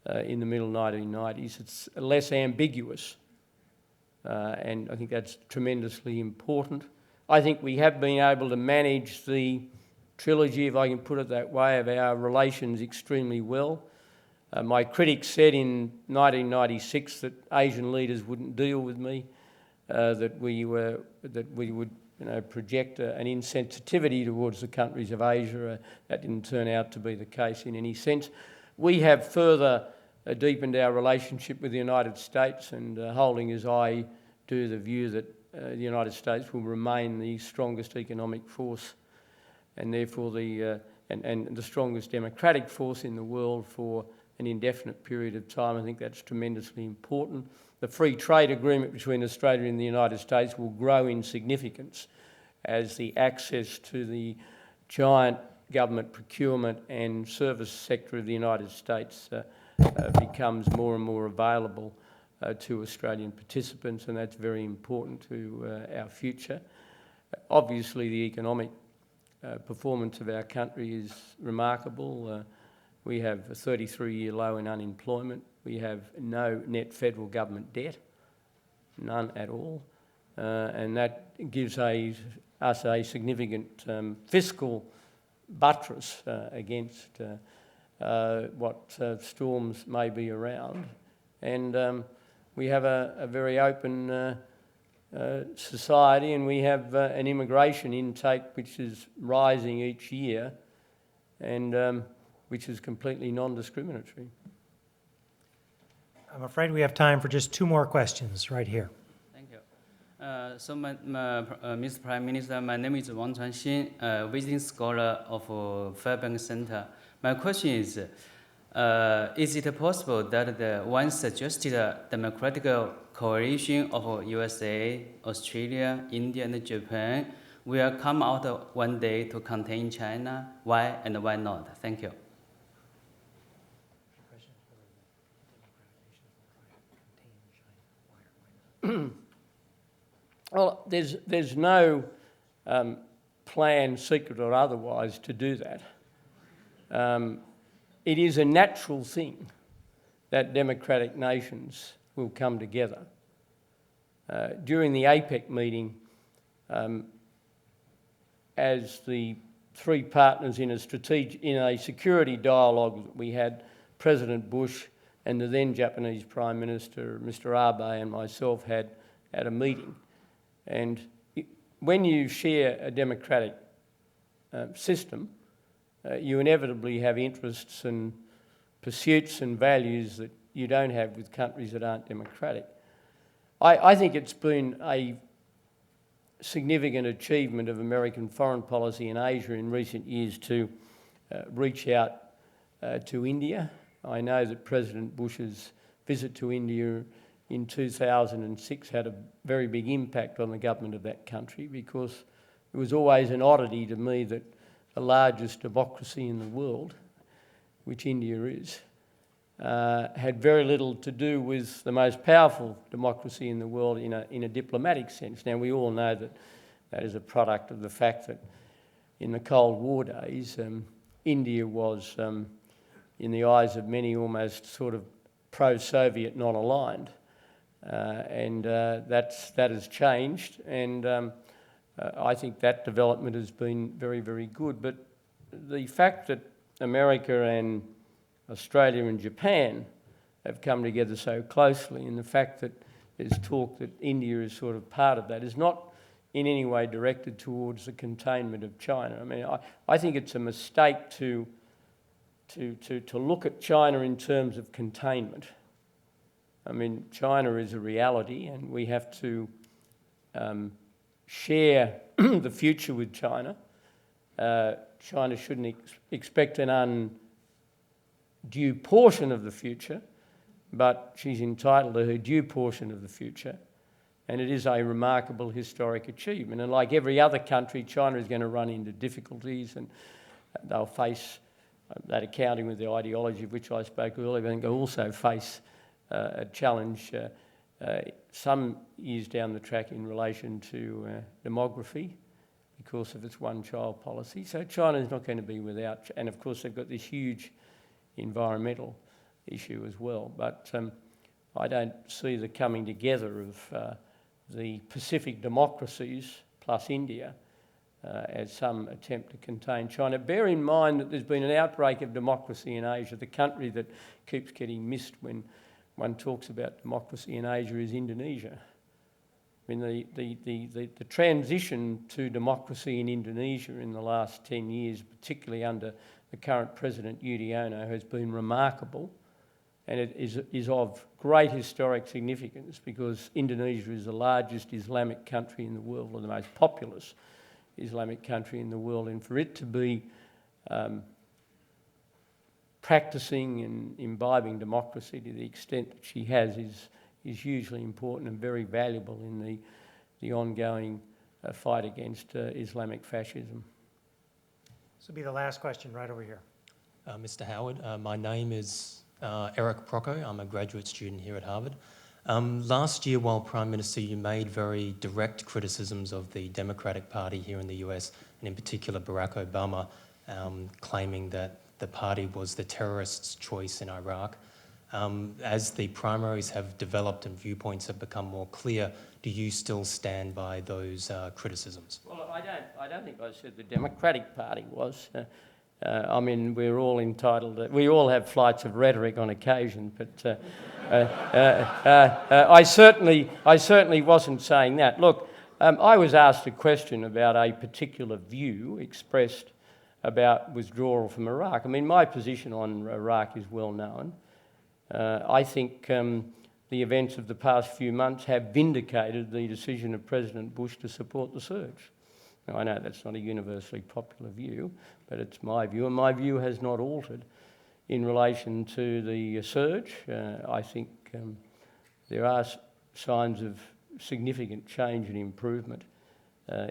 in the middle 1990s. It's less ambiguous. And I think that's tremendously important. I think we have been able to manage the trilogy, if I can put it that way, of our relations extremely well. My critics said in 1996 that Asian leaders wouldn't deal with me, that we would project an insensitivity towards the countries of Asia. That didn't turn out to be the case in any sense. We have further deepened our relationship with the United States, and holding as I do the view that the United States will remain the strongest economic force and therefore the strongest democratic force in the world for an indefinite period of time. I think that's tremendously important. The free trade agreement between Australia and the United States will grow in significance as the access to the giant government procurement and service sector of the United States becomes more and more available to Australian participants, and that's very important to our future. Obviously, the economic performance of our country is remarkable. We have a 33-year low in unemployment. We have no net federal government debt, none at all. And that gives us a significant fiscal buttress against what storms may be around. And we have a very open society, and we have an immigration intake which is rising each year and which is completely non-discriminatory. I'm afraid we have time for just two more questions right here. Thank you. Mr. Prime Minister, my name is Wang Chuanxin, visiting scholar of Fairbank Center. My question is it possible that the one suggested democratic coalition of USA, Australia, India, and Japan will come out one day to contain China? Why and why not? Thank you. Well, there's no plan, secret or otherwise, to do that. It is a natural thing that democratic nations will come together. During the APEC meeting, as the three partners in a security dialogue that we had, President Bush and the then Japanese Prime Minister, Mr. Abe, and myself had a meeting. And when you share a democratic system, you inevitably have interests and pursuits and values that you don't have with countries that aren't democratic. I think it's been a significant achievement of American foreign policy in Asia in recent years to reach out to India. I know that President Bush's visit to India in 2006 had a very big impact on the government of that country, because it was always an oddity to me that the largest democracy in the world, which India is, had very little to do with the most powerful democracy in the world in a diplomatic sense. Now, we all know that that is a product of the fact that in the Cold War days, India was, in the eyes of many, almost sort of pro-Soviet, non-aligned. That has changed, and I think that development has been very, very good. But the fact that America and Australia and Japan have come together so closely, and the fact that there's talk that India is sort of part of that, is not in any way directed towards the containment of China. I mean, I think it's a mistake to to look at China in terms of containment. I mean, China is a reality, and we have to share the future with China. China shouldn't expect an undue portion of the future, but she's entitled to her due portion of the future. And it is a remarkable historic achievement. And like every other country, China is going to run into difficulties, and they'll face that accounting with the ideology of which I spoke earlier. I think they'll also face a challenge some years down the track in relation to demography because of its one-child policy. So China is not going to be without, and of course they've got this huge environmental issue as well. But I don't see the coming together of the Pacific democracies plus India as some attempt to contain China. Bear in mind that there's been an outbreak of democracy in Asia. The country that keeps getting missed when one talks about democracy in Asia is Indonesia. I mean, the transition to democracy in Indonesia in the last 10 years, particularly under the current President Yudhoyono, has been remarkable, and it is of great historic significance because Indonesia is the largest Islamic country in the world, or the most populous Islamic country in the world, and for it to be practicing and imbibing democracy to the extent that she has is hugely important and very valuable in the ongoing fight against Islamic fascism. This will be the last question right over here. Mr. Howard, my name is Eric Procco. I'm a graduate student here at Harvard. Last year, while Prime Minister, you made very direct criticisms of the Democratic Party here in the US, and in particular Barack Obama, claiming that the party was the terrorists' choice in Iraq. As the primaries have developed and viewpoints have become more clear, do you still stand by those criticisms? Well, I don't think I said the Democratic Party was. I mean, we're all entitled. We all have flights of rhetoric on occasion, but I certainly wasn't saying that. Look, I was asked a question about a particular view expressed about withdrawal from Iraq. I mean, my position on Iraq is well known. I think the events of the past few months have vindicated the decision of President Bush to support the surge. Now, I know that's not a universally popular view, but it's my view, and my view has not altered in relation to the surge. I think there are signs of significant change and improvement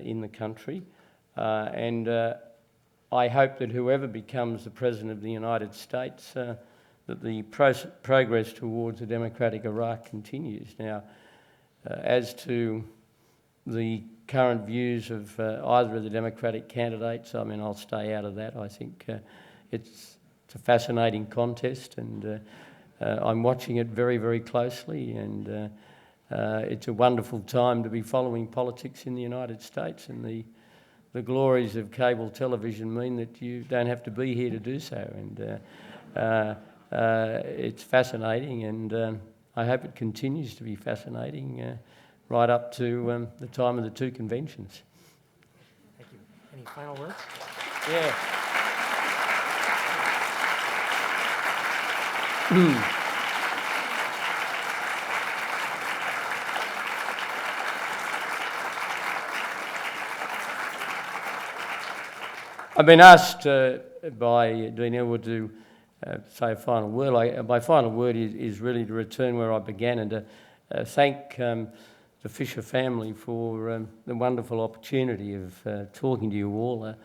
in the country, and I hope that whoever becomes the President of the United States, that the progress towards a democratic Iraq continues. Now, as to the current views of either of the Democratic candidates, I mean, I'll stay out of that. I think it's a fascinating contest, and I'm watching it very, very closely, and it's a wonderful time to be following politics in the United States, and the glories of cable television mean that you don't have to be here to do so, and it's fascinating, and I hope it continues to be fascinating right up to the time of the two conventions. Thank you. Any final words? Yeah. I've been asked by Dean Elwood to say a final word. My final word is really to return where I began and to thank the Fisher family for the wonderful opportunity of talking to you all.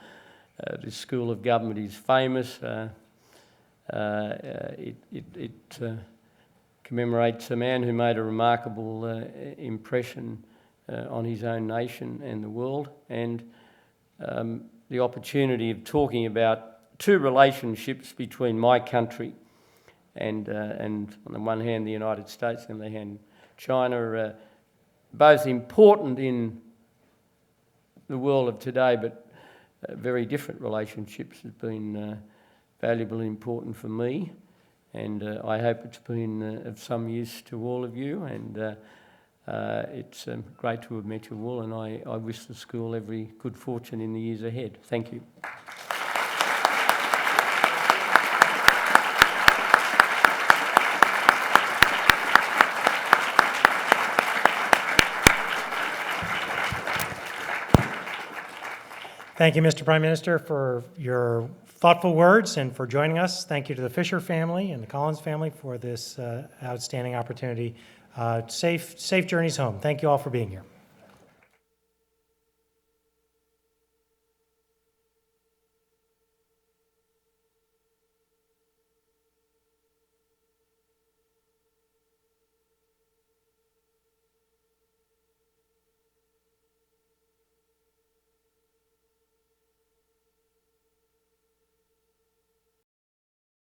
This School of Government is famous. It commemorates a man who made a remarkable impression on his own nation and the world, and the opportunity of talking about two relationships between my country and on the one hand the United States and on the other hand China, both important in the world of today, but very different relationships, has been valuable and important for me, and I hope it's been of some use to all of you, and it's great to have met you all, and I wish the school every good fortune in the years ahead. Thank you. Thank you, Mr. Prime Minister, for your thoughtful words and for joining us. Thank you to the Fisher family and the Collins family for this outstanding opportunity. Safe journeys home. Thank you all for being here.